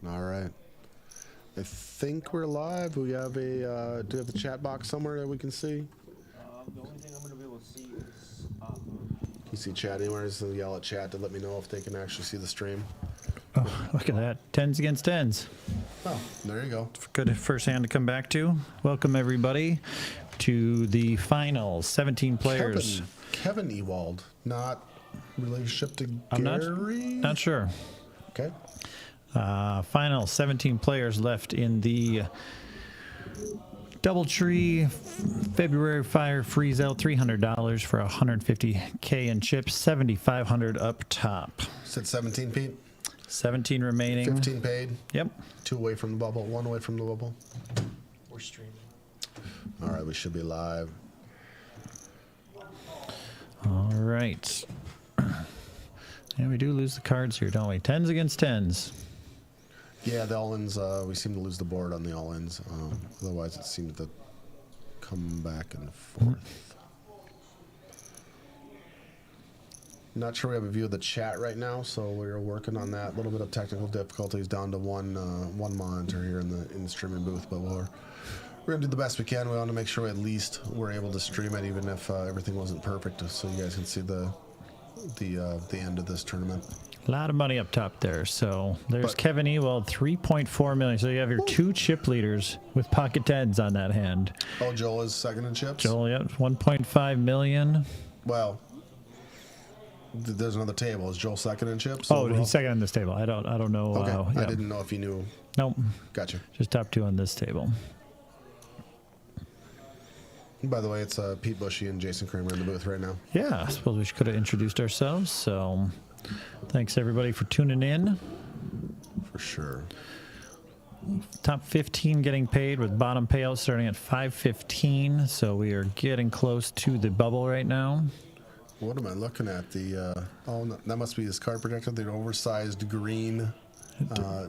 All right. I think we're live. We have a. Do we have the chat box somewhere that we can see? The only thing I'm going to be able to see is. Can you see chat anywhere? Just yell at chat to let me know if they can actually see the stream. Oh, look at that. 10s against 10s. Oh, there you go. Good first hand to come back to. Welcome, everybody, to the finals. 17 players. Kevin Ewald, not relationship to I'm Gary? not sure. Okay. Final 17 players left in the Doubletree February Fire Freezeout. $300 for $150K in chips. $7,500 up top. Said 17, Pete. 17 remaining. 15 paid. Yep. 2 away from the bubble. 1 away from the bubble. We're streaming. All right, we should be live. All right. And we do lose the cards here, don't we? 10s against 10s. Yeah, the all-ins, we seem to lose the board on the all-ins. Otherwise, it seems to come back and forth. Not sure we have a view of the chat right now, so we're working on that. A little bit of technical difficulties, down to one monitor here in the streaming booth, but we're gonna do the best we can. We want to make sure at least we're able to stream it, even if everything wasn't perfect, so you guys can see the end of this tournament. A lot of money up top there. So there's Kevin Ewald, 3.4 million. So you have your 2 chip leaders with pocket 10s on that hand. Oh, Joel is second in chips? Joel, yep, 1.5 million. Well, there's another table. Is Joel second in chips? Oh, overall? he's second on this table. I don't know. Okay, I didn't know if you knew. Nope. Gotcha. Just top 2 on this table. By the way, it's Pete Bushy and Jason Kramer in the booth right now. Yeah, I suppose we could have introduced ourselves. So thanks everybody for tuning in. For sure. Top 15 getting paid with bottom payout starting at 515. So we are getting close to the bubble right now. What am I looking at? The oh, no, that must be his card protector. The oversized green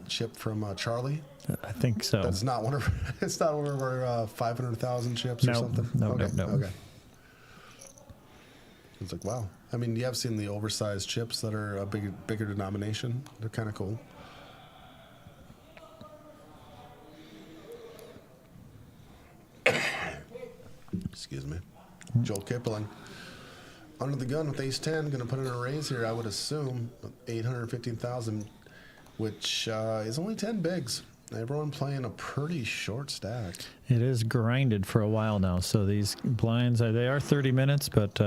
chip from Charlie. I think so. That's not one of. It's not one of our 500,000 chips or something. No. Okay. It's like, wow. I mean, you have seen the oversized chips that are a bigger denomination. They're kind of cool. Excuse me. Joel Kipling. Under the gun with ace 10, going to put in a raise here, I would assume, 815,000, which is only 10 bigs. Everyone playing a pretty short stack. It is grinded for a while now. So these blinds, they are 30 minutes, but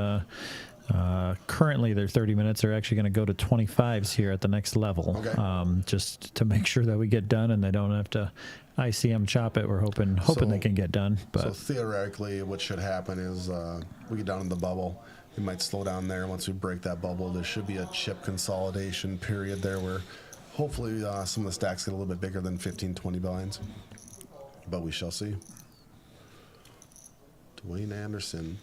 currently their 30 minutes are actually going to go to 25s here at the next level. Okay. Just to make sure that we get done and they don't have to ICM chop it. We're hoping they can get done. But so theoretically, what should happen is we get down in the bubble. It might slow down there. Once we break that bubble, there should be a chip consolidation period there where hopefully some of the stacks get a little bit bigger than 15, 20 blinds. But we shall see. Dwayne Anderson,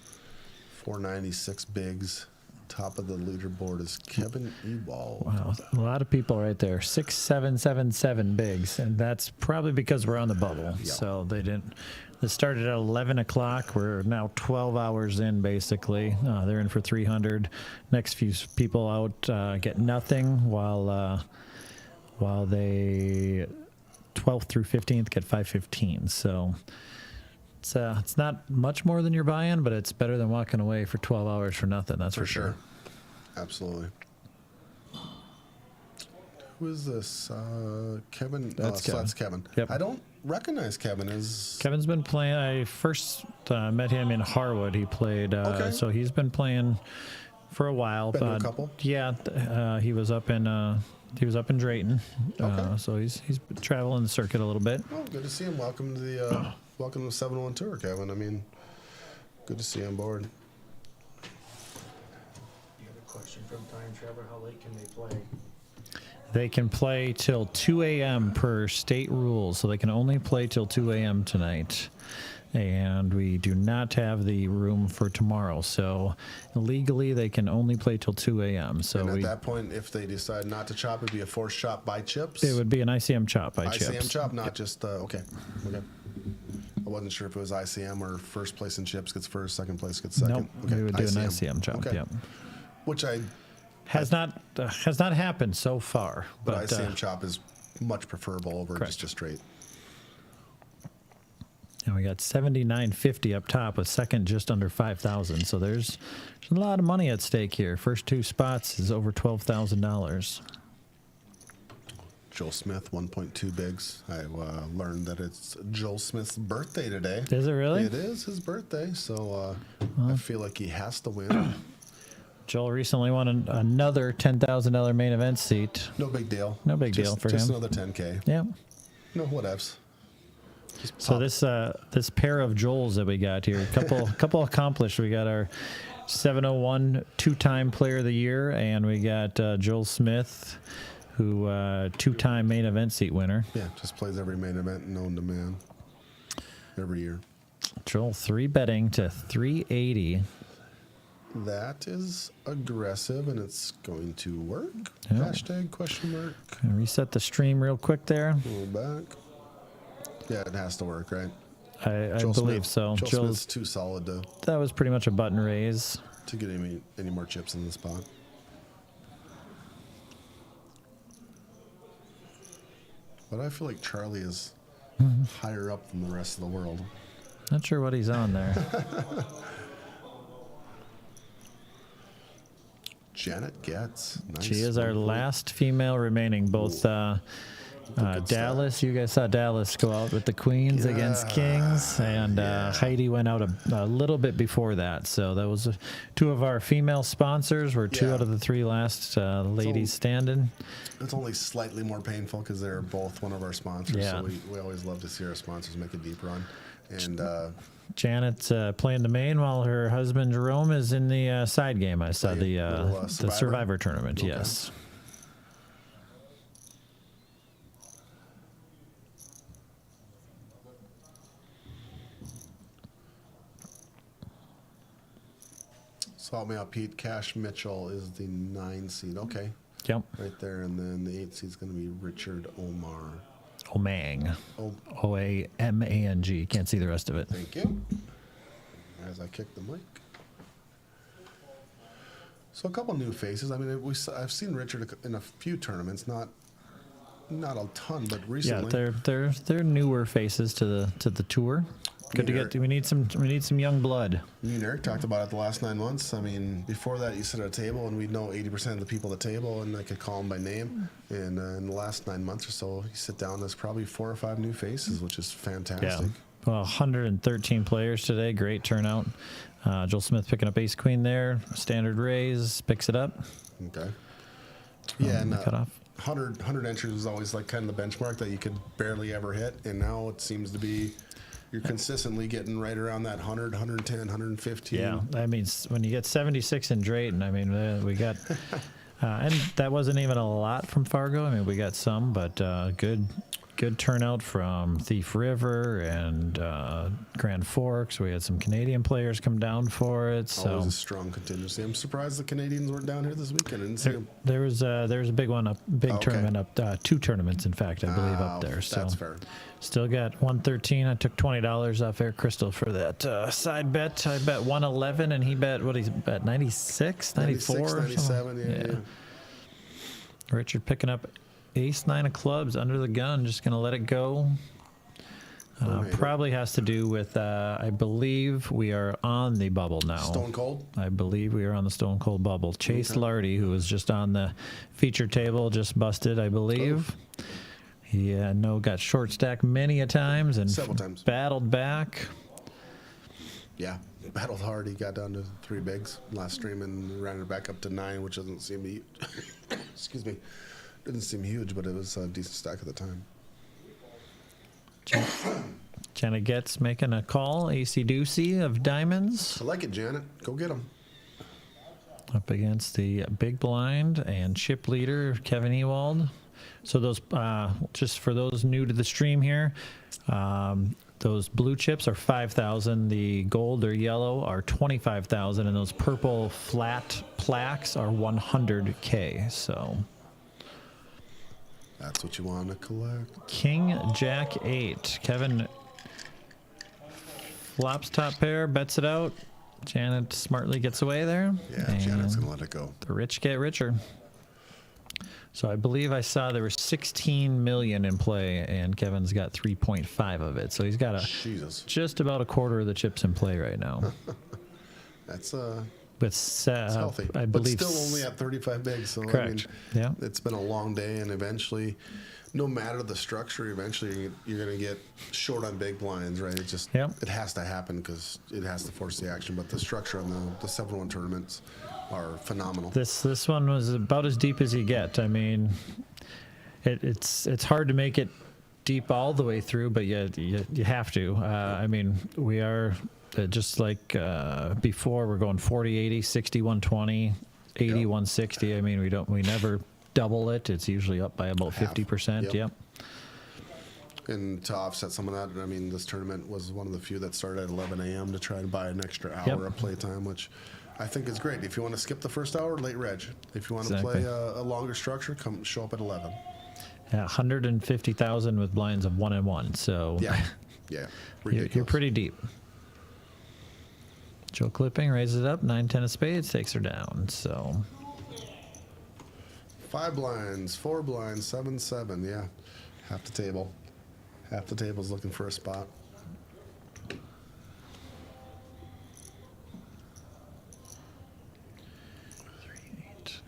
496 bigs. Top of the leaderboard is Kevin Ewald. Wow, a lot of people right there. 6,777 bigs, and that's probably because we're on the bubble. Yep. So they didn't. It started at 11 o'clock. We're now 12 hours in, basically. They're in for 300. Next few people out get nothing, while they 12th through 15th get 515. So it's not much more than you're buying, but it's better than walking away for 12 hours for nothing. That's for sure. Absolutely. Who is this? Kevin? That's Kevin. That's Kevin. Yep. I don't recognize Kevin. Kevin's been playing. I first met him in Harwood. He played, so he's been playing for a while. Been to a couple? Yeah, he was up in Drayton. Okay. So he's traveling the circuit a little bit. Oh, good to see him. Welcome to the 7-1 tour, Kevin. I mean, good to see you on board. You have a question from Time Traveler. How late can they play? They can play till 2 a.m. per state rules, so they can only play till 2 a.m. tonight. And we do not have the room for tomorrow, so legally they can only play till 2 a.m. So and at that point, if they decide not to chop, it'd be a forced chop by chips? It would be an ICM chop by chips. ICM chop, not just, okay. I wasn't sure if it was ICM or first place in chips gets first, second place gets second. Nope, okay. we would do an ICM chop, okay. Yep. Which has not happened so far. But ICM chop is much preferable over Correct. just a straight. And we got 79.50 up top with second just under 5,000. So there's a lot of money at stake here. First two spots is over $12,000. Joel Smith, 1.2 bigs. I learned that it's Joel Smith's birthday today. Is it really? It is his birthday, so I feel like he has to win. Joel recently won another $10,000 main event seat. No big deal. No big deal for just him. another 10K. Yeah. No whatevs. Just So pop. this pair of Joels that we got here, couple accomplished. We got our 701 two-time player of the year, and we got Joel Smith, who two-time main event seat winner. Yeah, just plays every main event known to man every year. Joel 3-betting to 380. That is aggressive, and it's going to work. Yeah. Hashtag question mark. Gonna reset the stream real quick there. Go back. Yeah, it has to work, right? I Joel believe Smith. so. Joel Joel's, Smith's too solid that was pretty much a button raise. to get any more chips in the spot. But I feel like Charlie is higher up than the rest of the world. Not sure what he's on there. Janet Getz. Nice. She is our last female remaining. Both good Dallas, you guys saw Dallas go out with the Queens against Kings, and Heidi went out a little bit before that. So that was two of our female sponsors. Were two Yeah. out of the three last ladies standing. It's only slightly more painful because they're both one of our sponsors. Yeah. So we always love to see our sponsors make a deep run. And Janet's playing the main while her husband Jerome is in the side game. I saw Playing a little, the Survivor? Survivor tournament. Okay. Yes. so help me out, Pete. Cash Mitchell is the 9 seed. Okay. Yep. Right there. And then the 8 seed is going to be Richard Omar. Omang. Oh, Oamang. Can't see the rest of it. thank you. As I kick the mic. So a couple new faces. I mean, I've seen Richard in a few tournaments, not a ton, but recently. Yeah, they're newer faces to the tour. Good to get. We need some young blood. Me and Eric talked about it the last 9 months. I mean, before that, you sit at a table and we'd know 80% of the people at the table, and I could call them by name. And in the last 9 months or so, you sit down, there's probably 4 or 5 new faces, which is fantastic. Yeah. Well, 113 players today. Great turnout. Joel Smith picking up ace queen there. Standard raise, picks it up. Okay. Yeah, and cut off. 100 entries was always like kind of the benchmark that you could barely ever hit, and now it seems to be you're consistently getting right around that 100, 110, 115. Yeah, I mean, when you get 76 in Drayton, I mean, we got, and that wasn't even a lot from Fargo. I mean, we got some, but good turnout from Thief River and Grand Forks. We had some Canadian players come down for it. So Always a strong contingency. I'm surprised the Canadians weren't down here this weekend. I didn't see them. there was a big one, tournament up, 2 tournaments in fact, I believe up there. So That's fair. still got 113. I took $20 off Eric Crystal for that side bet. I bet 111, and he bet what he bet 96, 94, 96, 97. Yeah. Richard picking up ace 9 of clubs under the gun, just gonna let it go. Probably has to do with I believe we are on the bubble now. Stone Cold. I believe we are on the Stone Cold bubble. Chase Lardy, who was just on the feature table, just busted, I believe. He got short stack many a times and Several times. battled back. Yeah, battled hard. He got down to 3 bigs last stream and ran it back up to 9, which doesn't seem to be, excuse me, didn't seem huge, but it was a decent stack at the time. Janet Getz making a call. AC Doocy of diamonds I like it, Janet. Go get him. up against the big blind and chip leader Kevin Ewald. So those, just for those new to the stream here, those blue chips are 5,000. The gold or yellow are 25,000, and those purple flat plaques are 100K. So That's what you want to collect. King Jack 8. Kevin flops top pair, bets it out. Janet smartly gets away there. Yeah, and Janet's going to let it go. the rich get richer. So I believe I saw there were 16 million in play, and Kevin's got 3.5 of it. So he's got Jesus. just about a quarter of the chips in play right now. That's But healthy. I but believe still only at 35 bigs. So correct. I mean, Yeah. it's been a long day, and eventually, no matter the structure, eventually you're going to get short on big blinds, right? It just it has to happen because it has to force the action. But the structure on the 7-1 tournaments are phenomenal. This one was about as deep as you get. I mean, it's hard to make it deep all the way through, but you have to. I mean, we are just like before. We're going 40, 80, 60, 120, 80, 160. I mean, we never double it. It's usually up by about 50%. Yep. And to offset some of that, I mean, this tournament was one of the few that started at 11 a.m. to try and buy an extra hour of playtime, which I think is great. If you want to skip the first hour, late reg. If you want to play a longer structure, come show up at 11. Yeah, 150,000 with blinds of 1 and 1. So yeah, ridiculous. You're pretty deep. Joe Clipping raises it up. 9-10 of spades takes her down. So 5 blinds, 4 blinds, 7-7. Yeah, half the table. Half the table's looking for a spot.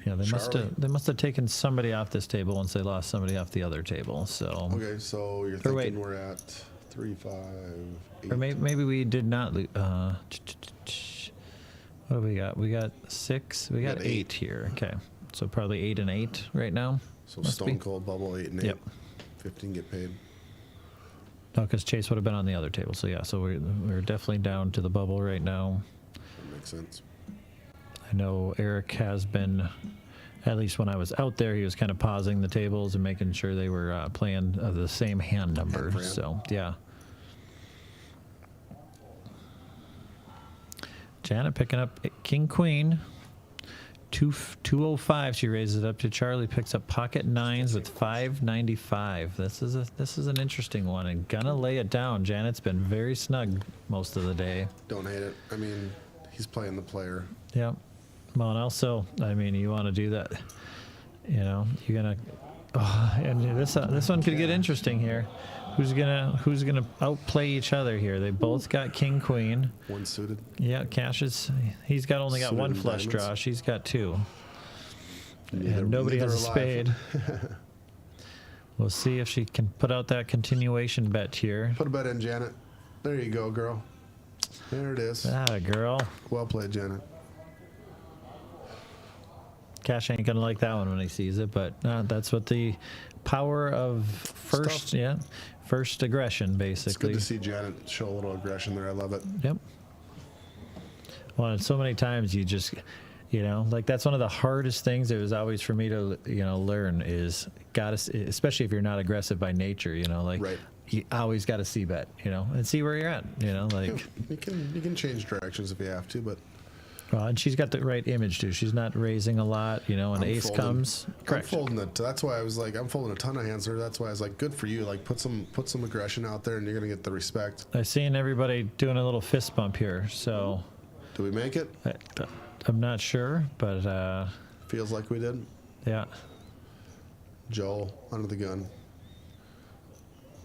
Yeah, they must have taken somebody off this table once they lost somebody off the other table. So okay, so you're thinking we're at 3, 5, 8. Or maybe we did not lose. What do we got? We got 6. We got 8 here. Okay, so probably 8 and 8 right now. So stone cold bubble 8 and 8. Yep. 15 get paid. No, because Chase would have been on the other table. So yeah, so we're definitely down to the bubble right now. That makes sense. I know Eric has been, at least when I was out there, he was kind of pausing the tables and making sure they were playing the same hand number. So yeah. Janet picking up King Queen. 205. She raises it up to Charlie. Picks up pocket 9s with 595. This is an interesting one, and gonna lay it down. Janet's been very snug most of the day. Don't hate it. I mean, he's playing the player. Yep. Well, and also, I mean, you want to do that. You know, you're gonna. Oh, and this one could get interesting here. Who's gonna outplay each other here? They both got King Queen. One suited. Yeah, he's got only got Suited one flush diamonds. draw. She's got 2. And nobody has a spade. We'll see if she can put out that continuation bet here. Put a bet in, Janet. There you go, girl. There it is. Ah, girl. Well played, Janet. Cash ain't gonna like that one when he sees it, but that's what the power of first aggression, basically. It's good to see Janet show a little aggression there. I love it. Yep. Well, and so many times you just, like that's one of the hardest things. It was always for me to, learn is especially if you're not aggressive by nature, Right. You always got to see bet, and see where you're at, like. You can change directions if you have to, but. Well, and she's got the right image too. She's not raising a lot, and ace comes. Correct. I'm folding it. That's why I was like, I'm folding a ton of hands there. That's why I was like, good for you. Like, put some aggression out there, and you're gonna get the respect. I've seen everybody doing a little fist bump here, so. Do we make it? I'm not sure, but. Feels like we did. Yeah. Joel under the gun.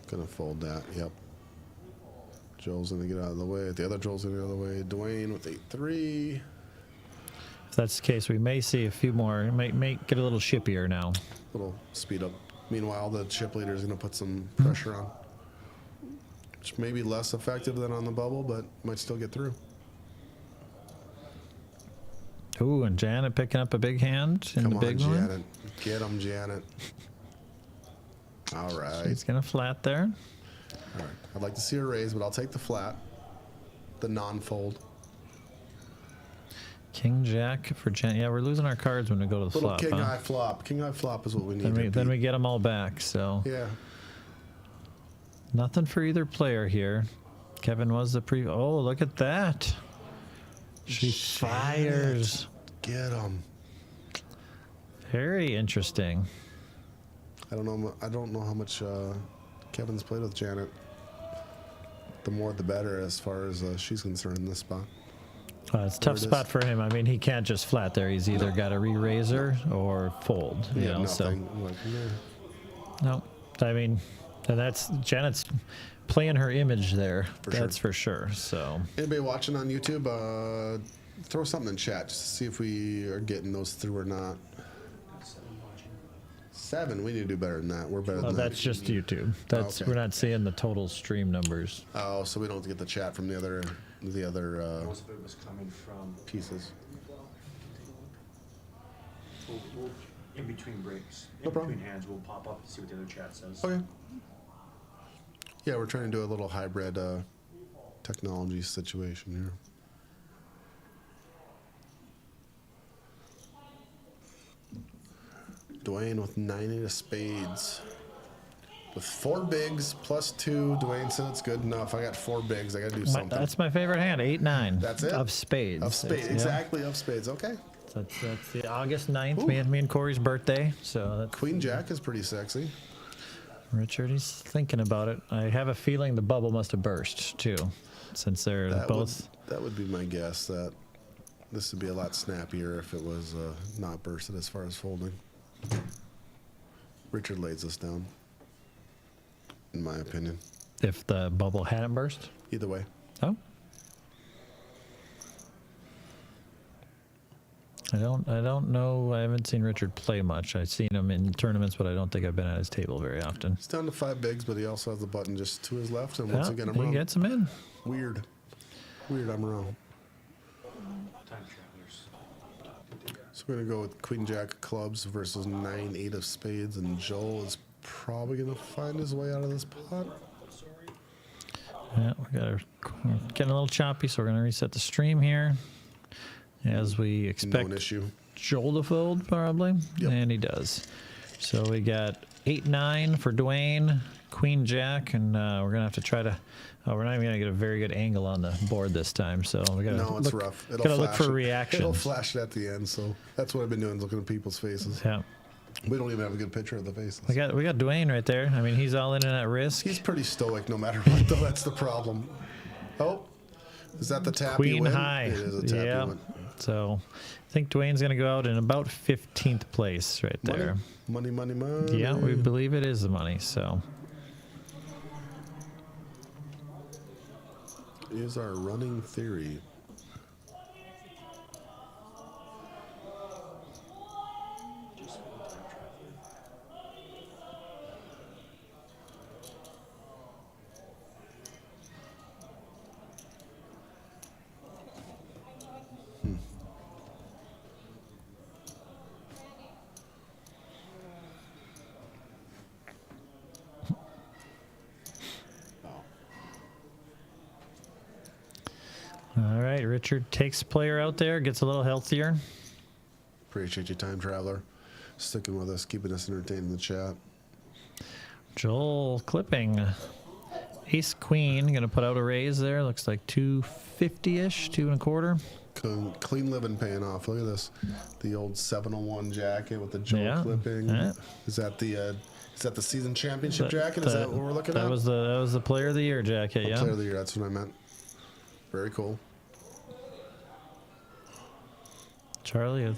Gonna fold that. Yep. Joel's gonna get out of the way. The other Joel's gonna get out of the way. Dwayne with 8-3. If that's the case, we may see a few more. It might get a little shippier now. Little speed up. Meanwhile, the chip leader is gonna put some pressure on, which may be less effective than on the bubble, but might still get through. Ooh, and Janet picking up a big hand in the big one. Janet. Get him, Janet. All right. She's gonna flat there. All right. I'd like to see a raise, but I'll take the flat, the non-fold. King Jack for Janet. Yeah, we're losing our cards when we go to the Little flop. king high flop. King high flop is what we need. Then we get them all back. So yeah. Nothing for either player here. Kevin was the pre. Oh, look at that. She fires. Get him. Very interesting. I don't know how much Kevin's played with Janet. The more, the better, as far as she's concerned in this spot. It's a tough spot for him. I mean, he can't just flat there. He's either got to re-razor or fold. You know, nothing. so Like, yeah. no. I mean, and that's Janet's playing her image there. That's for sure. So anybody watching on YouTube, throw something in chat just to see if we are getting those through or not. 7. We need to do better than that. We're better than that. That's just YouTube. That's Okay. We're not seeing the total stream numbers. Oh, so we don't get the chat from the other Most of it was coming from pieces. we'll, in between breaks. No In problem. between hands, we'll pop up and see what the other chat says. Okay. Yeah, we're trying to do a little hybrid technology situation here. Dwayne with 9 of spades. With 4 bigs plus 2, Dwayne said it's good enough. I got 4 bigs. I got to do something. That's my favorite hand. 8-9. That's it? Of spades. Of spades, Yeah. exactly, of spades. Okay. That's the August 9th, me and Corey's birthday. So that's Queen Jack is pretty sexy. Richard, he's thinking about it. I have a feeling the bubble must have burst too, since they're both. That would be my guess. That this would be a lot snappier if it was not bursted as far as folding. Richard lays this down, in my opinion. If the bubble hadn't burst. Either way. Oh. I don't know. I haven't seen Richard play much. I've seen him in tournaments, but I don't think I've been at his table very often. He's down to 5 bigs, but he also has the button just to his left, and once again, I'm he wrong. gets him in. Weird, I'm wrong. Time travelers. So we're gonna go with Queen Jack of clubs versus 9-8 of spades, and Joel is probably gonna find his way out of this pot. Yeah, we're getting a little choppy, so we're gonna reset the stream here. As we expect No issue. Joel to fold, probably. Yep. And he does. So we got 8-9 for Dwayne, Queen Jack, and we're going to have to try to... we're not even going to get a very good angle on the board this time, so we got to No, it's rough. Got to look for It'll reactions. flash it at the end, so that's what I've been doing, is looking at people's faces. Yeah. We don't even have a good picture of the faces. We got Dwayne right there. I mean, he's all in and at risk. He's pretty stoic no matter what, though. That's the problem. Oh, is that the tappy Queen win? high. It is a tappy Yeah. win. So I think Dwayne's going to go out in about 15th place right there. Money, money, money. Yeah, we believe it is the money, so... Is our running theory. All right, Richard takes player out there, gets a little healthier. Appreciate you, time traveler, sticking with us, keeping us entertained in the chat. Joel clipping. Ace Queen, gonna put out a raise there. Looks like 250-ish, 2 1/4. Clean living paying off. Look at this, the old 701 jacket with the Joel clipping. Yeah. Is that the season championship jacket? Is that what we're looking at? That was the player of the year jacket. Yeah. Player of the year. That's what I meant. Very cool. Charlie, a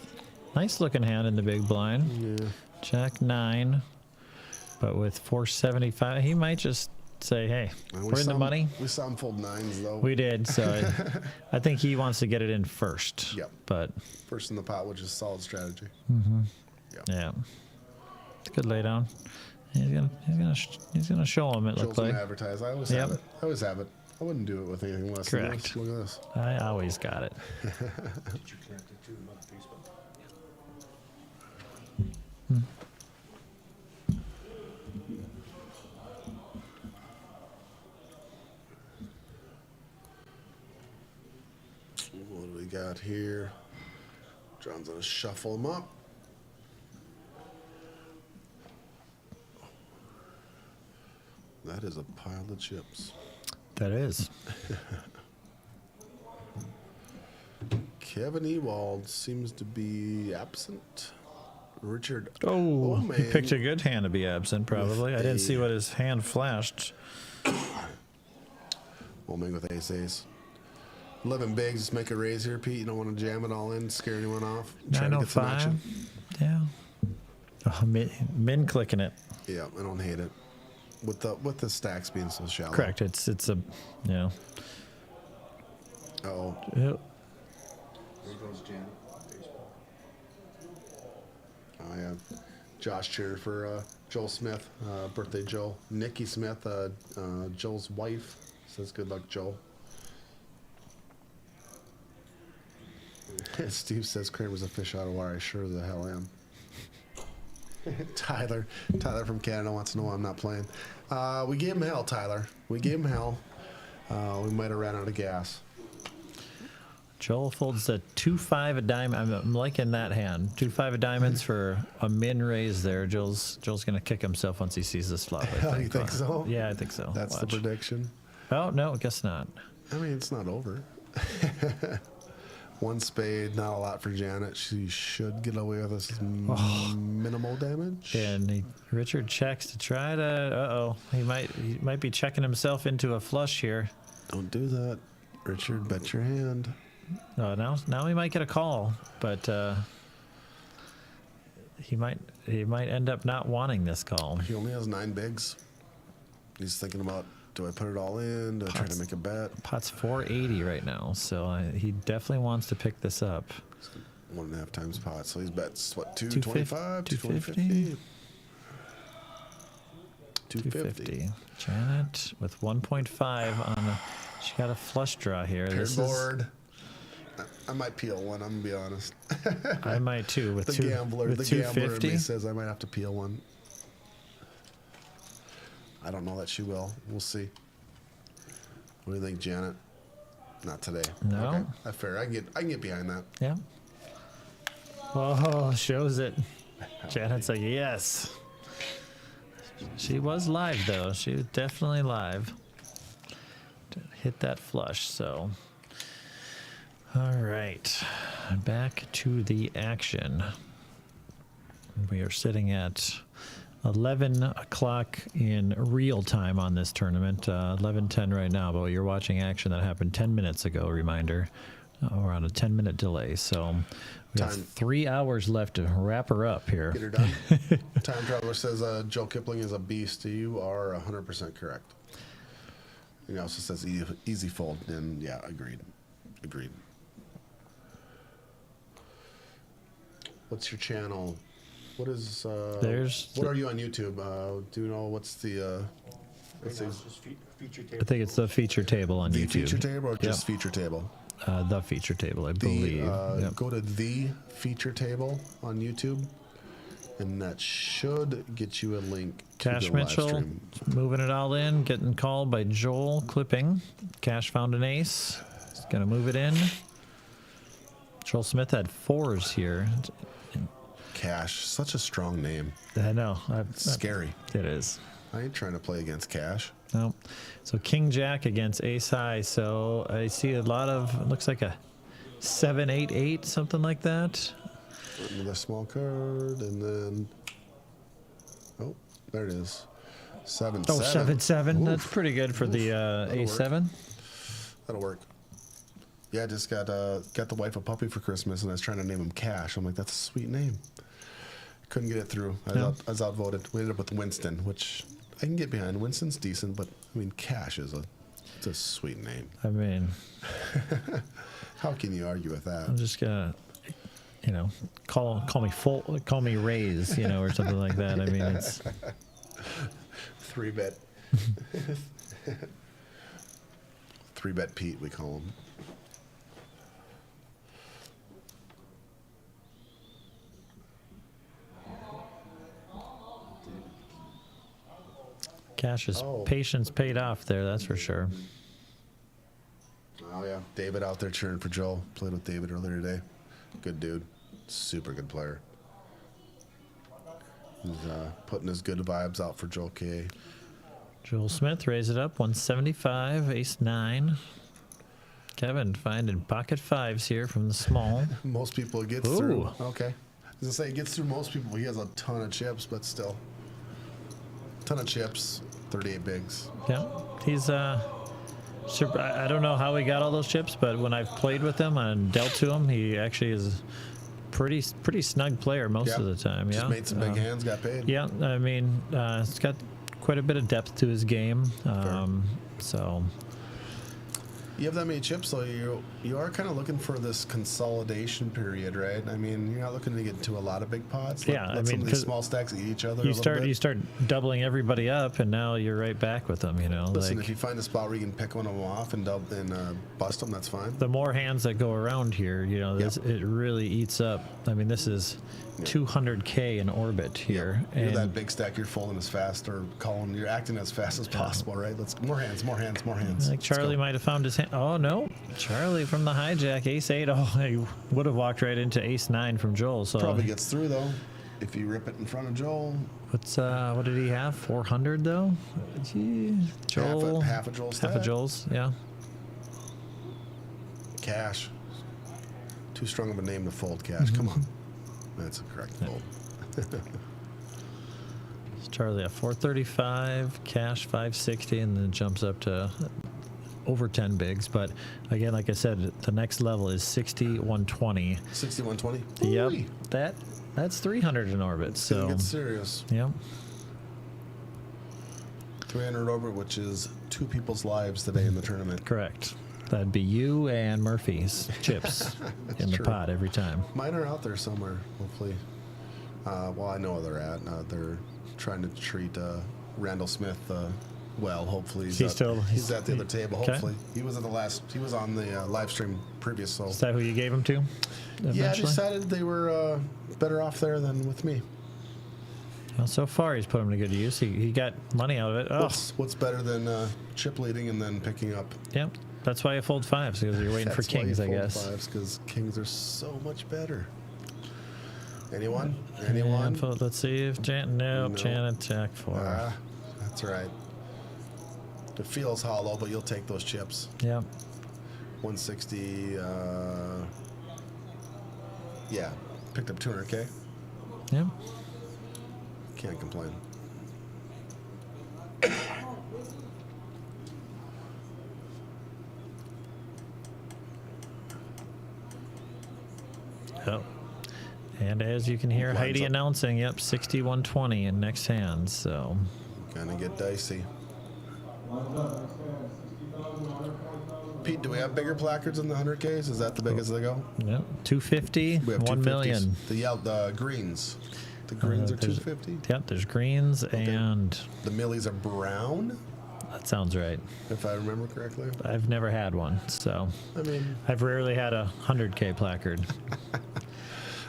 nice looking hand in the big blind. Yeah. Jack 9, but with 475, he might just say, "Hey, we're in the money." We saw him fold 9s though. We did, so I think he wants to get it in first. Yep. But First in the pot, which is solid strategy. yeah, good lay down. He's gonna show him. It Joel's looks like. gonna advertise. I always Yep. have it. I always have it. I wouldn't do it with anything less than Correct. this. Look at this. I always got it. Did you connect it to Facebook? What do we got here? John's gonna shuffle them up. That is a pile of chips. That is. Kevin Ewald seems to be absent. Richard. Oh, he man. picked a good hand to be absent, probably. I didn't see what his hand flashed. Homing with ace ace. 11 bigs, just make a raise here, Pete. You don't want to jam it all in, scare anyone off. Try to get some 905. action. Yeah. Oh, min clicking it. Yeah, I don't hate it. With the stacks being so shallow. Correct. It's a, you know. Oh. Yep. There goes Janet. Oh yeah. Josh cheered for Joel Smith, birthday Joel. Nikki Smith, Joel's wife, says good luck, Joel. Steve says Kramer's a fish out of water. I sure the hell am. Tyler from Canada wants to know why I'm not playing. We gave him hell, Tyler. We gave him hell. We might have ran out of gas. Joel folds a 2-5 a diamond. I'm liking that hand. 2-5 of diamonds for a min raise there. Joel's gonna kick himself once he sees this flop. I think. You think so? Yeah, I think so. That's Watch. the prediction. Oh no, I guess not. I mean, it's not over. One spade, not a lot for Janet. She should get away with this minimal damage. And Richard checks to try to. He might be checking himself into a flush here. Don't do that, Richard. Bet your hand. Now he might get a call, but he might end up not wanting this call. He only has 9 bigs. He's thinking about, do I put it all in? Do I try to make a bet? Pot's 480 right now, so he definitely wants to pick this up. 1.5 times pot, so he's bets what, 250? 250? 250. Janet with 1.5 on the. She got a flush draw here. Paired board. I might peel one. I'm gonna be honest. I might too. With the gambler in 250 me says I might have to peel one. I don't know that she will. We'll see. What do you think, Janet? Not today. No. Okay, that's fair. I can get behind that. Yeah. Oh, shows it. Janet's like, yes. She was live though. She was definitely live. Hit that flush. So. All right, back to the action. We are sitting at 11 o'clock in real time on this tournament, 11:10 right now, but you're watching action that happened 10 minutes ago, reminder. We're on a 10-minute delay, so we have 3 hours left to wrap her up here. Get her done. Time Traveler says Joe Kipling is a beast. You are 100% correct. He also says easy fold, and yeah, agreed. What's your channel? What is? What are you on YouTube? Do you know what's the? Right now it's just feature table. I think it's the feature table on The YouTube. feature table or just feature table? The feature table, I believe. Yep. Go to the feature table on YouTube, and that should get you a link to Cash the Mitchell live stream. moving it all in, getting called by Joel clipping. Cash found an ace. He's gonna move it in. Joel Smith had 4s here. Cash, such a strong name. I know. Scary. It is. I ain't trying to play against Cash. No. So King Jack against Ace High. So I see a lot of, it looks like a 7-8-8, something like that. Another small card, and then oh, there it is. 7-7. Oh, 7-7. Oof. That's pretty good for the A7. That'll work. Yeah, I just got the wife a puppy for Christmas, and I was trying to name him Cash. I'm like, that's a sweet name. Couldn't get it through. I was outvoted. We ended up with Winston, which I can get behind. Winston's decent, but I mean, Cash is it's a sweet name. I mean, how can you argue with that? I'm just gonna, call me Raise, or something like that. I mean, it's 3-bet. 3-bet Pete, we call him. Cash's patience paid off there, that's for sure. Oh yeah, David out there cheering for Joel. Played with David earlier today. Good dude, super good player. He's putting his good vibes out for Joel K. Joel Smith raise it up 175, ace 9. Kevin finding pocket 5s here from the small. Most people it gets through. Okay, I was gonna say it gets through most people. He has a ton of chips, but still, ton of chips. 38 bigs. Yeah, he's I don't know how he got all those chips, but when I've played with him and dealt to him, he actually is pretty snug player most Yeah. of the time. Just Yeah, made some big hands, got paid. Yeah, I mean, it's got quite a bit of depth to his game. So You have that many chips, so you are kind of looking for this consolidation period, right? I mean, you're not looking to get into a lot of big pots. Yeah, let I some mean, of these 'cause small stacks eat each other. you a little bit. start doubling everybody up, and now you're right back with them. You know, Listen, like if you find a spot where you can pick one of them off and bust them, that's fine. the more hands that go around here, you know, this, it really eats up. I mean, this is 200K in orbit here, You're and that big stack. You're folding as fast or calling. You're acting as fast as possible, right? Let's more hands. I think Charlie might have found his hand. Oh no, Charlie from the hijack, ace 8. Oh, he would have walked right into ace 9 from Joel. So Probably gets through though if you rip it in front of Joel. what did he have? 400 though. Gee, Joel, half a Joel's half a stack. Joel's, yeah. Cash. Too strong of a name to fold. Cash. Come on. That's a correct fold. Charlie at 435, cash 560, and then jumps up to over 10 bigs. But again, like I said, the next level is 6120. 6120. Yep, that's 300 in orbit. It's So gonna get serious. yep, 300 over, which is 2 people's lives today in the tournament. correct. That'd be you and Murphy's chips in the true. pot every time. Mine are out there somewhere, hopefully. Well, I know where they're at. They're trying to treat Randall Smith well. Hopefully, he's at the other table. Okay. Hopefully, he was on the live stream previous. So Is that who you gave him to? yeah, I Eventually? decided they were better off there than with me. Well, so far he's put him to good use. He got money out of it. Oh, What's better than chip leading and then picking up? yep. That's why you fold 5s, because you're waiting for That's why you kings, I fold guess. 5s, because kings are so much better. Anyone? And let's see if Janet. Nope, No. Janet attack 4. That's right. It feels hollow, but you'll take those chips. Yep. 160. Yeah, picked up 200K. Yep. Can't complain. Yep. And as you can hear, Lines Heidi up. announcing, yep, 6120 in next hand. So, Gonna get dicey. Pete, do we have bigger placards than the 100Ks? Is that the biggest they go? yep, 250, We have 1 250s. million. The greens. The greens are there's- 250. Yep, there's greens and The millies are brown, that sounds right. if I remember correctly. I've never had one, so I mean, I've rarely had a 100K placard.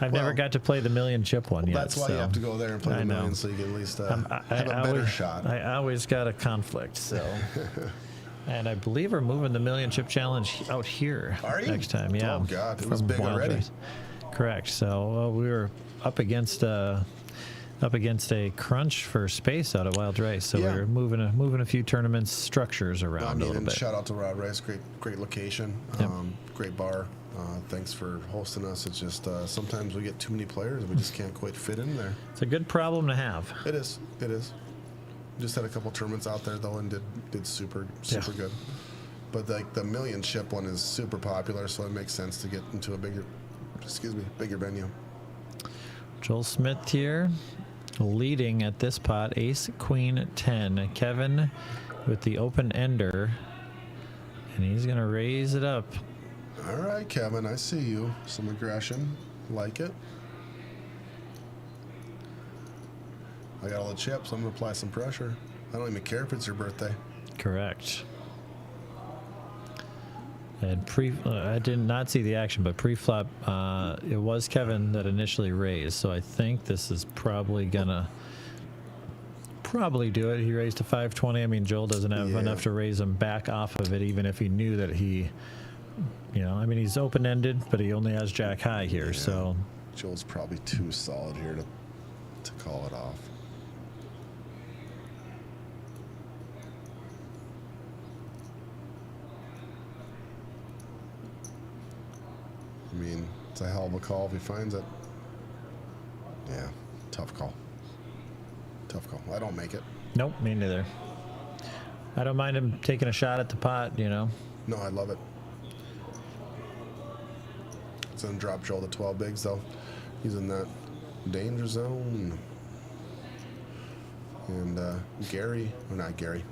I've never Well, got to play the million chip one yet. that's why you so have to go there and play I the know. million so you can at least have a I better always, shot. I always got a conflict, so. And I believe we're moving the million chip challenge out here Are you? next time. Yeah. Oh, God, it was from big Wild already. Race. Correct. So we were up against a crunch for space out at Wild Race. So Yeah. we were moving a few tournaments structures around I a mean, little and bit. shout out to Rod Rice, great location, Yep. great bar. Thanks for hosting us. It's just sometimes we get too many players and we just can't quite fit in there. It's a good problem to have. It is. Just had a couple tournaments out there though and did super good. But like the million chip one is super popular, so it makes sense to get into a bigger venue. Joel Smith here, leading at this pot, ace, queen, 10. Kevin with the open ender, and he's going to raise it up. All right, Kevin, I see you. Some aggression, like it. I got all the chips. I'm gonna apply some pressure. I don't even care if it's your birthday. Correct. And I did not see the action, but pre-flop, it was Kevin that initially raised, so I think this is probably gonna do it. He raised to 520. I mean, Joel doesn't have Yeah. enough to raise him back off of it, even if he knew that he, I mean, he's open-ended, but he only has jack high here, Yeah. so. Joel's probably too solid here to call it off. I mean, it's a hell of a call if he finds it. Yeah, tough call. I don't make it. Nope, me neither. I don't mind him taking a shot at the pot, you know. No, I love it. It's gonna drop Joel to 12 bigs though. He's in that danger zone. And Gary, or not Gary.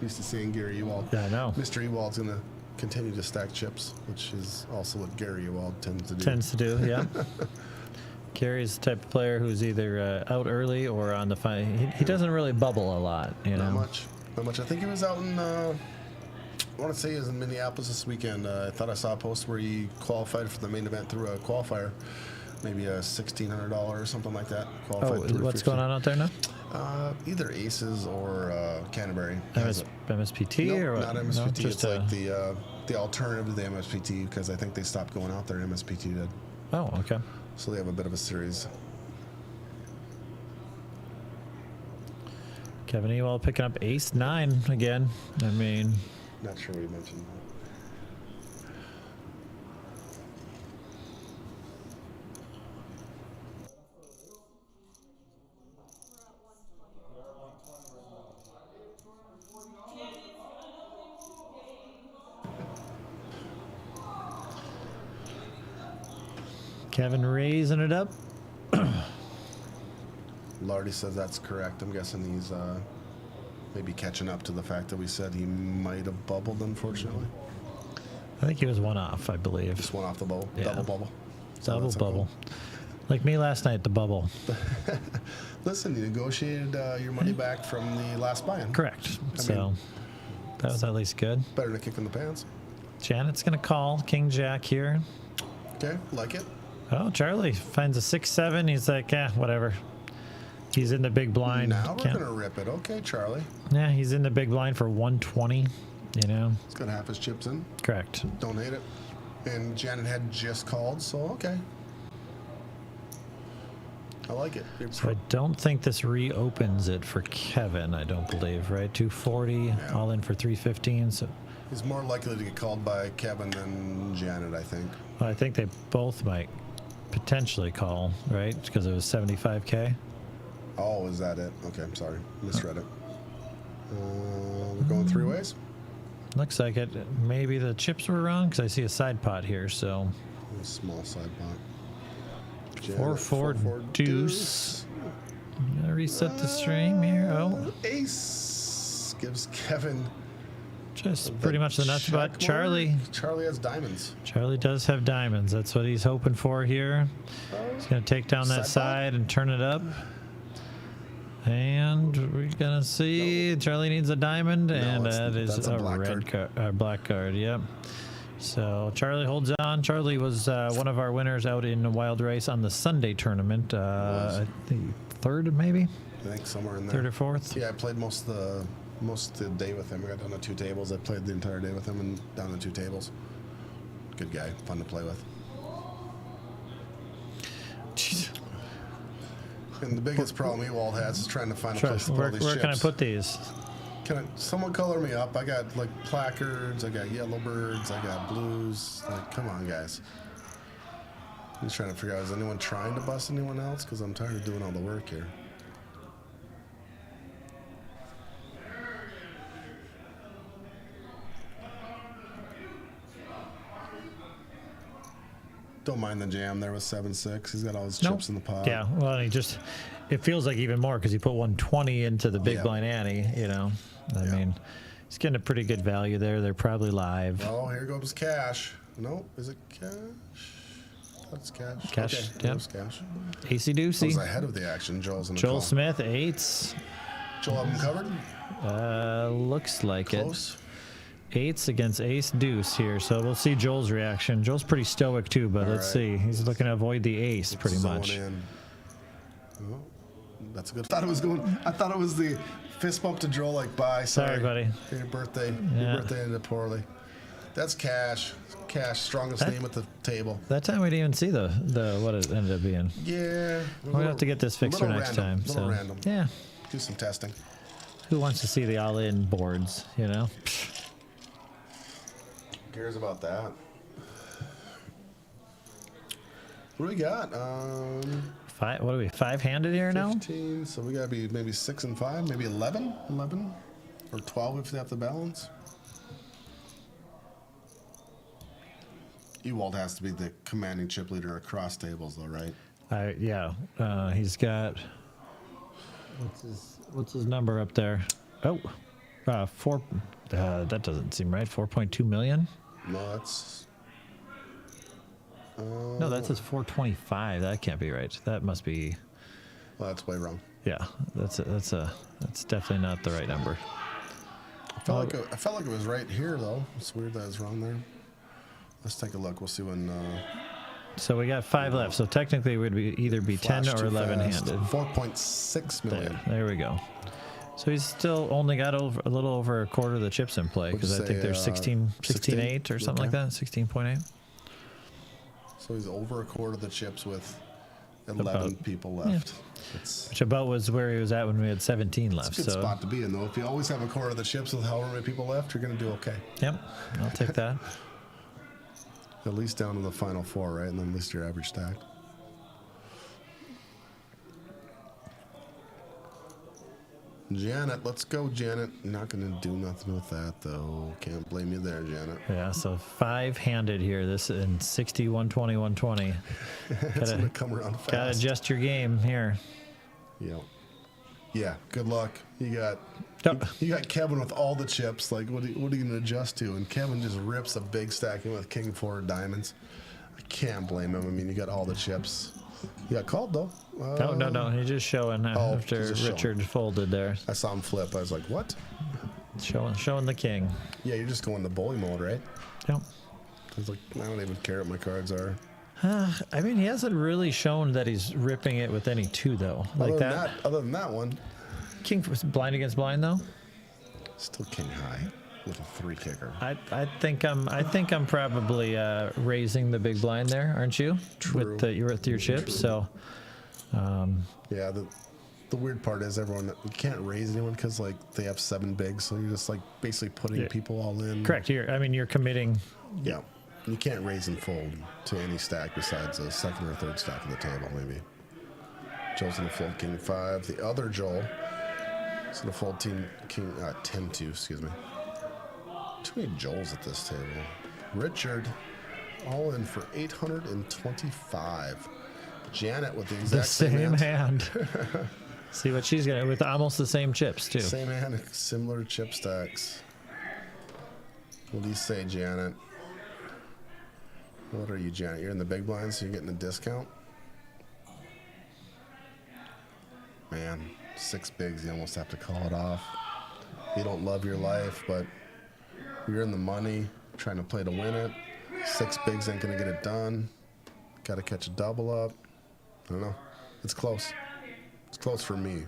Used to saying Gary Ewald. Yeah, I know. Mr. Ewald's gonna continue to stack chips, which is also what Gary Ewald tends to do. Yeah. Gary's the type of player who's either out early or on the fine. He doesn't really bubble a lot, you know. Not much. Not much. I think he was out in, I want to say he was in Minneapolis this weekend. I thought I saw a post where he qualified for the main event through a qualifier. Maybe a $1,600 or something like that. Oh, what's going on out there now? Either Aces or Canterbury. MSPT Nope, or what? not MSPT. No, it's just like the alternative to the MSPT because I think they stopped going out there. MSPT did. Oh, okay. So they have a bit of a series. Kevin Ewald picking up ace-9 again. I mean, Not sure we mentioned that. Kevin raising it up. Lardy says that's correct. I'm guessing he's maybe catching up to the fact that we said he might have bubbled, unfortunately. I think he was one off, I believe. Just one off the bubble. Yeah. Double bubble. So Double that's bubble. Like me last night, the bubble. Listen, you negotiated your money back from the last buy-in. Correct. I So mean, that was at least good. better than a kick in the pants. Janet's going to call King Jack here. Okay, like it. Oh, Charlie finds a 6-7. He's like, whatever. He's in the big blind. Now we're going to rip it. Okay, Charlie. Yeah, he's in the big blind for 120, you know. He's got half his chips in. Correct. Don't hate it. And Janet had just called, so okay. I like it. So I don't think this reopens it for Kevin, I don't believe, right? 240, Yeah. all in for 315. So He's more likely to get called by Kevin than Janet, I think. I think they both might potentially call, right? Because it was 75K. Oh, is that it? Okay, I'm sorry. Misread it. We're going three ways? Looks like it. Maybe the chips were wrong because I see a side pot here. So A small side pot. 4-4 deuce. Gotta reset the stream here. Oh, Ace gives Kevin just pretty much the nuts check spot. Charlie. mark. Charlie has diamonds. Charlie does have diamonds. That's what he's hoping for here. He's gonna take down that Side pot? side and turn it up. And we're gonna see Charlie needs a diamond, and that is that's a a black red card. Black card. Yep. So Charlie holds on. Charlie was one of our winners out in a wild race on the Sunday tournament. I think third, maybe I think somewhere in there. third or fourth. Yeah, I played most of the day with him. I got down to 2 tables. I played the entire day with him and down to 2 tables. Good guy, fun to play with. Jeez. And the biggest problem Ewald has is trying to find a place to put Where all these can I chips. put these? Can someone color me up? I got like placards, I got yellow birds, I got blues. Like, come on, guys. I'm just trying to figure out, is anyone trying to bust anyone else? Because I'm tired of doing all the work here. Don't mind the jam there with 7-6. He's got all his chips in the pot. Yeah, well, and it feels like even more because he put 120 into the big Yeah. blind ante, you know. I mean, he's getting a pretty good value there. They're probably live. Oh, here goes cash. No, is it cash? That's cash. Cash, Okay, yeah. it was cash. AC I was Doocy. ahead of the action. Joel's in the Joel call. Smith, 8s. Joel have him covered? Looks like Close. it. 8s against ace deuce here, so we'll see Joel's reaction. Joel's pretty stoic too, but let's see. He's looking to avoid the ace pretty Zone much. in. Oh, that's a good. I thought it was the fist bump to Joel. Like, bye. Sorry, buddy. Your birthday. Yeah. Your birthday ended poorly. That's Cash. Cash, strongest name at the table. That time we didn't even see the what it ended up being. Yeah. We're gonna have to get this fixed for next time. Little So random. yeah, Do some testing. who wants to see the all-in boards? You know. Cares about that. What do we got? Five. What are we? 5-handed here now. 15. So we gotta be maybe 6 and 5, maybe 11. 11. Or 12 if they have the balance. Ewald has to be the commanding chip leader across tables, though, right? Yeah. He's got. What's his number up there? Oh, 4. That doesn't seem right. 4.2 million. No, that's. No, that says 425. That can't be right. That must be. Well, that's way wrong. Yeah, that's definitely not the right number. I felt like it was right here, though. It's weird that it's wrong there. Let's take a look. We'll see when. So we got 5 left. So technically, we'd either be 10 or 11 handed. 4.6 million. There we go. So he's still only got a little over a quarter of the chips in play because I think there's 16.8 or something like that. 16.8. So he's over a quarter of the chips with 11 people left. Yeah. Which about was where he was at when we had 17 left. It's a good spot to be in, though. If you always have a quarter of the chips with however many people left, you're going to do okay. Yep, I'll take that. At least down to the final 4, right? And then at least your average stack. Janet, let's go, Janet. Not going to do nothing with that, though. Can't blame you there, Janet. Yeah, so 5-handed here. This in 60, 120, 120. It's going to come around fast. Gotta adjust your game here. Yep. Yeah, good luck. You got Kevin with all the chips. Like, what are you going to adjust to? And Kevin just rips a big stack in with King 4 diamonds. I can't blame him. I mean, you got all the chips. You got called, though. No. He's just showing after Richard folded there. I saw him flip. I was like, what? Showing the king. Yeah, you're just going the bully mode, right? Yep. I was like, I don't even care what my cards are. I mean, he hasn't really shown that he's ripping it with any 2, though. Like Other than that one. King blind against blind, though? Still king high with a 3 kicker. I think I'm probably raising the big blind there, aren't you? True. With your chips, so. Yeah, the weird part is you can't raise anyone because like they have 7 bigs, so you're just like basically putting people all in. Correct. You're committing. Yeah, you can't raise and fold to any stack besides a second or third stack of the table, maybe. Joel's gonna fold king 5. The other Joel is gonna fold king 10-2. Excuse me. Too many Joels at this table. Richard, all in for 825. Janet with the exact same hand. See what she's gonna with almost the same chips too. Same hand, similar chip stacks. What do you say, Janet? What are you, Janet? You're in the big blind, so you're getting a discount? Man, 6 bigs, you almost have to call it off. You don't love your life, but you're in the money, trying to play to win it. 6 bigs ain't gonna get it done. Got to catch a double up. I don't know. It's close. It's close for me.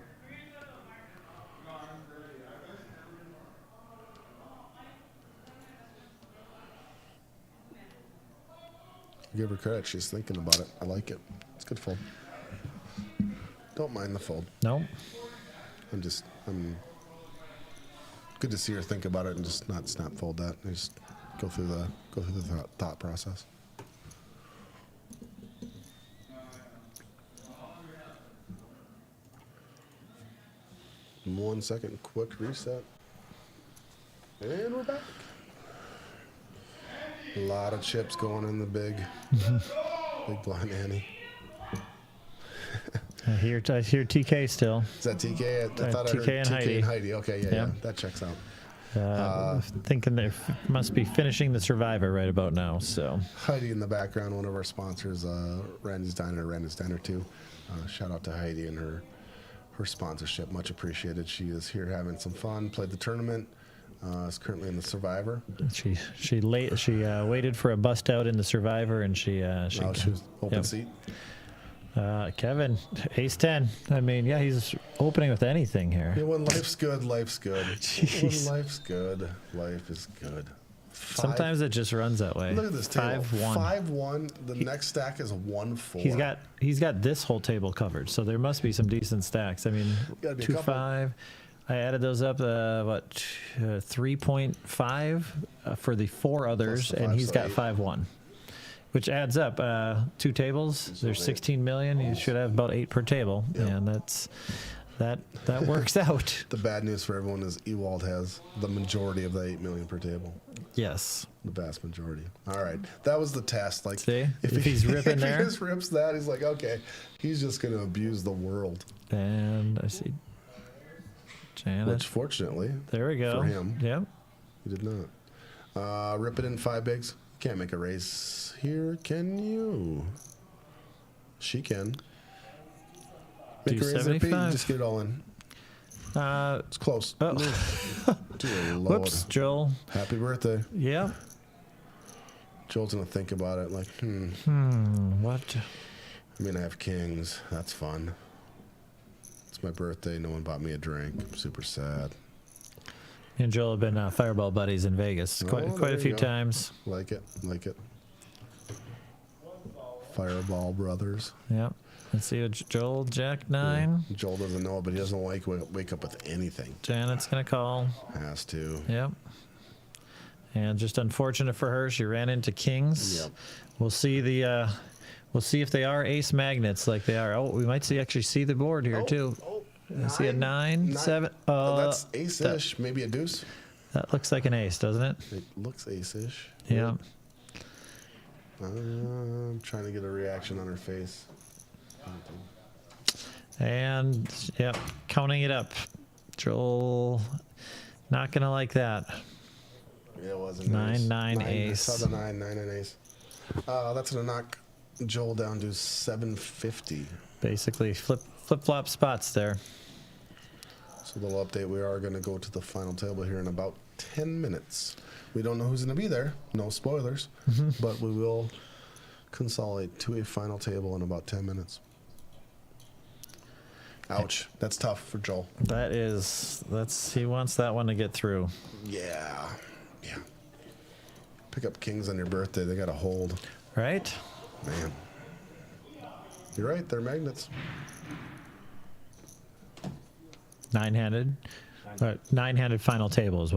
Give her credit. She's thinking about it. I like it. It's good fold. Don't mind the fold. No. I'm good to see her think about it and just not snap fold that. I just go through the thought process. In 1 second, quick reset. And we're back. A lot of chips going in the big blind Annie. I hear TK still. Is that TK? I thought TK I heard and TK Heidi. and Heidi. Okay, yeah, that checks out. Thinking they must be finishing the Survivor right about now. So Heidi in the background, one of our sponsors, Randy's Diner 2. Shout out to Heidi and her sponsorship, much appreciated. She is here having some fun. Played the tournament. Is currently in the Survivor. She waited for a bust out in the Survivor, and she was open seat. Kevin, ace 10. I mean, yeah, he's opening with anything here. Yeah, when life's good, life's good. Jeez. When life's good, life is good. Sometimes it just runs that way. Look at this table. 5-1. 5-1. The next stack is 1-4. He's got this whole table covered, so there must be some decent stacks. I mean, 2-5. I added those up. 3.5 for the 4 others, the 5, and he's so got 8. 5-1, which adds up. 2 tables. There's 16 million. You should have about 8 per table, and that's that works out. The bad news for everyone is Ewald has the majority of the 8 million per table. Yes. The vast majority. All right. That was the test. Like, See? If he's ripping if there. he just rips that, he's like, okay, he's just going to abuse the world. And I see Janet. Which, fortunately, There we go. for him, Yep. he did not. Rip it in 5 bigs. Can't make a race here, can you? She can. Make Do a raise there, Pete. 75. Just get it all in. It's close. Oh. Dear Lord. Whoops, Joel. Happy birthday. Yeah. Joel's going to think about it like, What? I mean, I have kings. That's fun. It's my birthday. No one bought me a drink. I'm super sad. Me and Joel have been fireball buddies in Vegas quite a there few you go. times. Like it. Like it. Fireball brothers. Yep. Let's see. Joel, Jack 9. Joel doesn't know it, but he doesn't wake up with anything. Janet's going to call. Has to. Yep. And just unfortunate for her, she ran into kings. Yep. We'll see if they are ace magnets like they are. Oh, we might actually see the board here too. I see a 9, 7. That's ace-ish. Maybe a deuce. That looks like an ace, doesn't it? It looks ace-ish. Yeah. I'm trying to get a reaction on her face. And yep, counting it up. Joel, not gonna like that. Yeah, it was a 9, 9, ace. I saw the 9, 9, and ace. That's gonna knock Joel down to 750. Basically, flip flop spots there. So a little update. We are gonna go to the final table here in about 10 minutes. We don't know who's gonna be there. No spoilers, but we will consolidate to a final table in about 10 minutes. Ouch. That's tough for Joel. He wants that one to get through. Yeah. Yeah. Pick up kings on your birthday. They got to hold. Right? Man. You're right. They're magnets. Nine-handed. Nine-handed final table is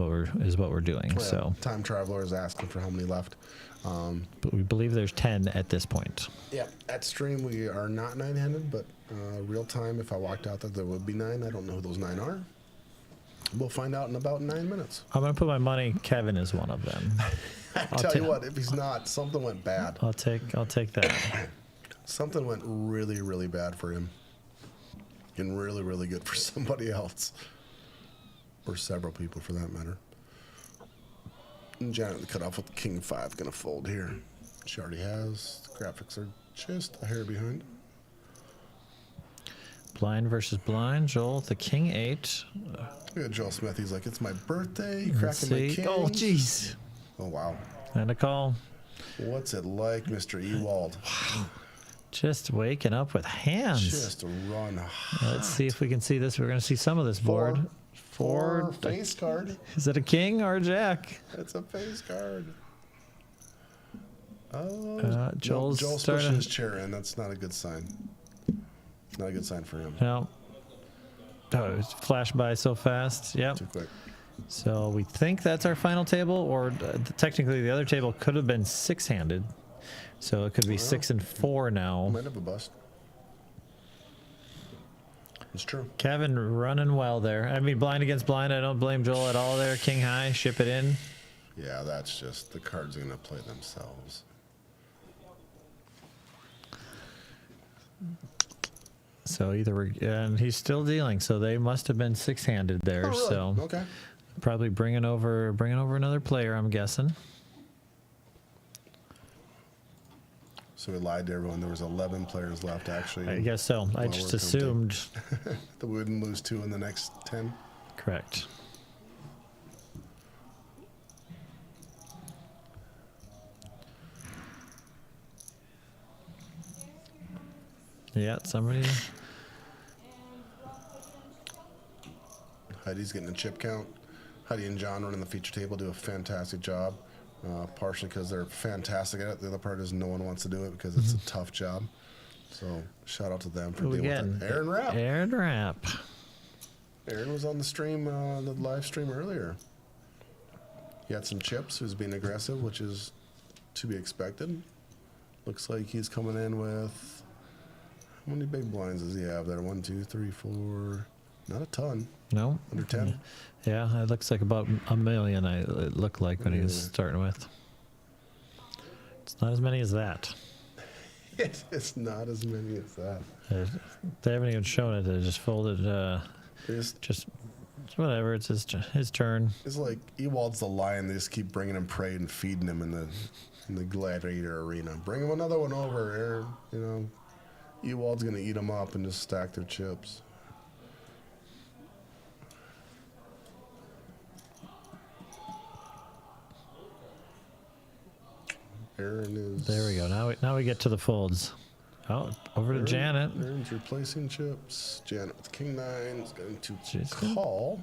what we're doing. Yeah. So, Time Traveler is asking for how many left. but we believe there's 10 at this point. Yeah. At stream, we are not 9-handed, but real time, if I walked out there would be 9. I don't know who those 9 are. We'll find out in about 9 minutes. I'm gonna put my money. Kevin is one of them. I'll tell you what, if he's not, something went bad. I'll take that. Something went really, really bad for him. And really, really good for somebody else. Or several people for that matter. And Janet, the cutoff with King 5, gonna fold here. She already has. The graphics are just a hair behind. Blind versus blind. Joel, the King 8. Look at Joel Smith. He's like, it's my birthday. Let's Cracking my see. king. Oh, jeez. Oh, wow. And a call. What's it like, Mr. Ewald? Just waking up with hands. Just a run. Let's see if we can see this. We're going to see some of this board. Four face card. Is it a king or a jack? It's a face card. Oh, Joel's Joel's starting- pushing his chair in. That's not a good sign. Not a good sign for him. No. Oh, it flashed by so fast. Yep. Too quick. So we think that's our final table, or technically the other table could have been 6-handed. So it could be 6 and 4 now. Might have a bust. It's true. Kevin running well there. I mean, blind against blind. I don't blame Joel at all there. King high, ship it in. Yeah, that's just the cards are going to play themselves. So and he's still dealing. So they must have been 6-handed there. Oh, really? So Okay. probably bringing over another player, I'm guessing. So we lied to everyone. There was 11 players left, actually. I guess so. I Well, just we're counting. assumed. That we wouldn't lose 2 in the next 10. Correct. Yeah, somebody. Heidi's getting a chip count. Heidi and John running the feature table do a fantastic job. Partially because they're fantastic at it. The other part is no one wants to do it because it's a tough job. So shout out to them for dealing with that. Aaron Rapp. Aaron Rapp. Aaron was on the stream, the live stream earlier. He had some chips. He was being aggressive, which is to be expected. Looks like he's coming in with, how many big blinds does he have there? 1, 2, 3, 4, Not a ton. No? Under 10. Yeah, it looks like about a million. It looked like when he was starting with. It's not as many as that. It's not as many as that. They haven't even shown it. They just folded. Just whatever. It's his turn. It's like Ewald's the lion. They just keep bringing him prey and feeding him in the gladiator arena. Bring him another one over, Aaron. You know, Ewald's gonna eat them up and just stack their chips. Aaron is. There we go. Now we get to the folds. Oh, over to Janet. Aaron's replacing chips. Janet with king nine is going to call.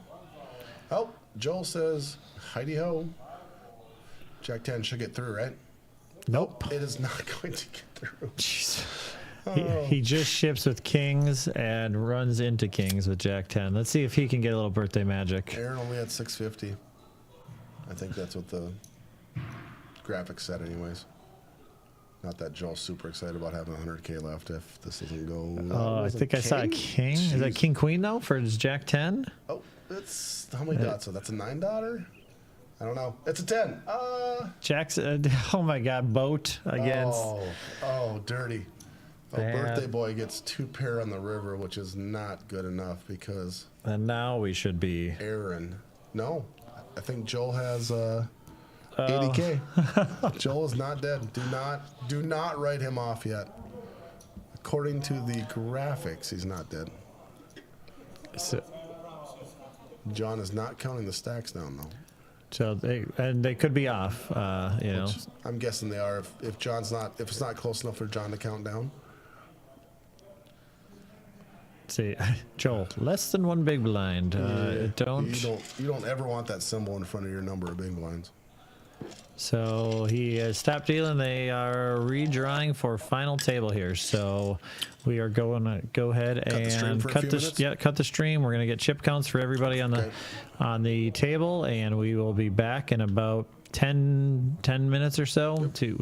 Oh, Joel says, Heidi ho. Jack 10 should get through, right? Nope. It is not going to get through. Jeez. Oh. He just ships with kings and runs into kings with Jack 10. Let's see if he can get a little birthday magic. Aaron only had 650. I think that's what the graphics said anyways. Not that Joel's super excited about having 100K left if this doesn't go. I think I saw a king. Jeez. Is that king queen now for his Jack 10? Oh, it's how many dots? So that's a $9? I don't know. It's a 10. Jack's. Oh my God, boat against. Oh, dirty. Oh, birthday boy gets 2 pair on the river, which is not good enough because. And now we should be. Aaron. No, I think Joel has 80K. Joel is not dead. Do not write him off yet. According to the graphics, he's not dead. So, John is not counting the stacks down though. So they could be off. You know. I'm guessing they are. If it's not close enough for John to count down. See, Joel, less than 1 big blind. You don't ever want that symbol in front of your number of big blinds. So he has stopped dealing. They are redrawing for final table here. So we are going to go ahead and cut the stream. We're going to get chip counts for everybody on the table, and we will be back in about 10 minutes or so to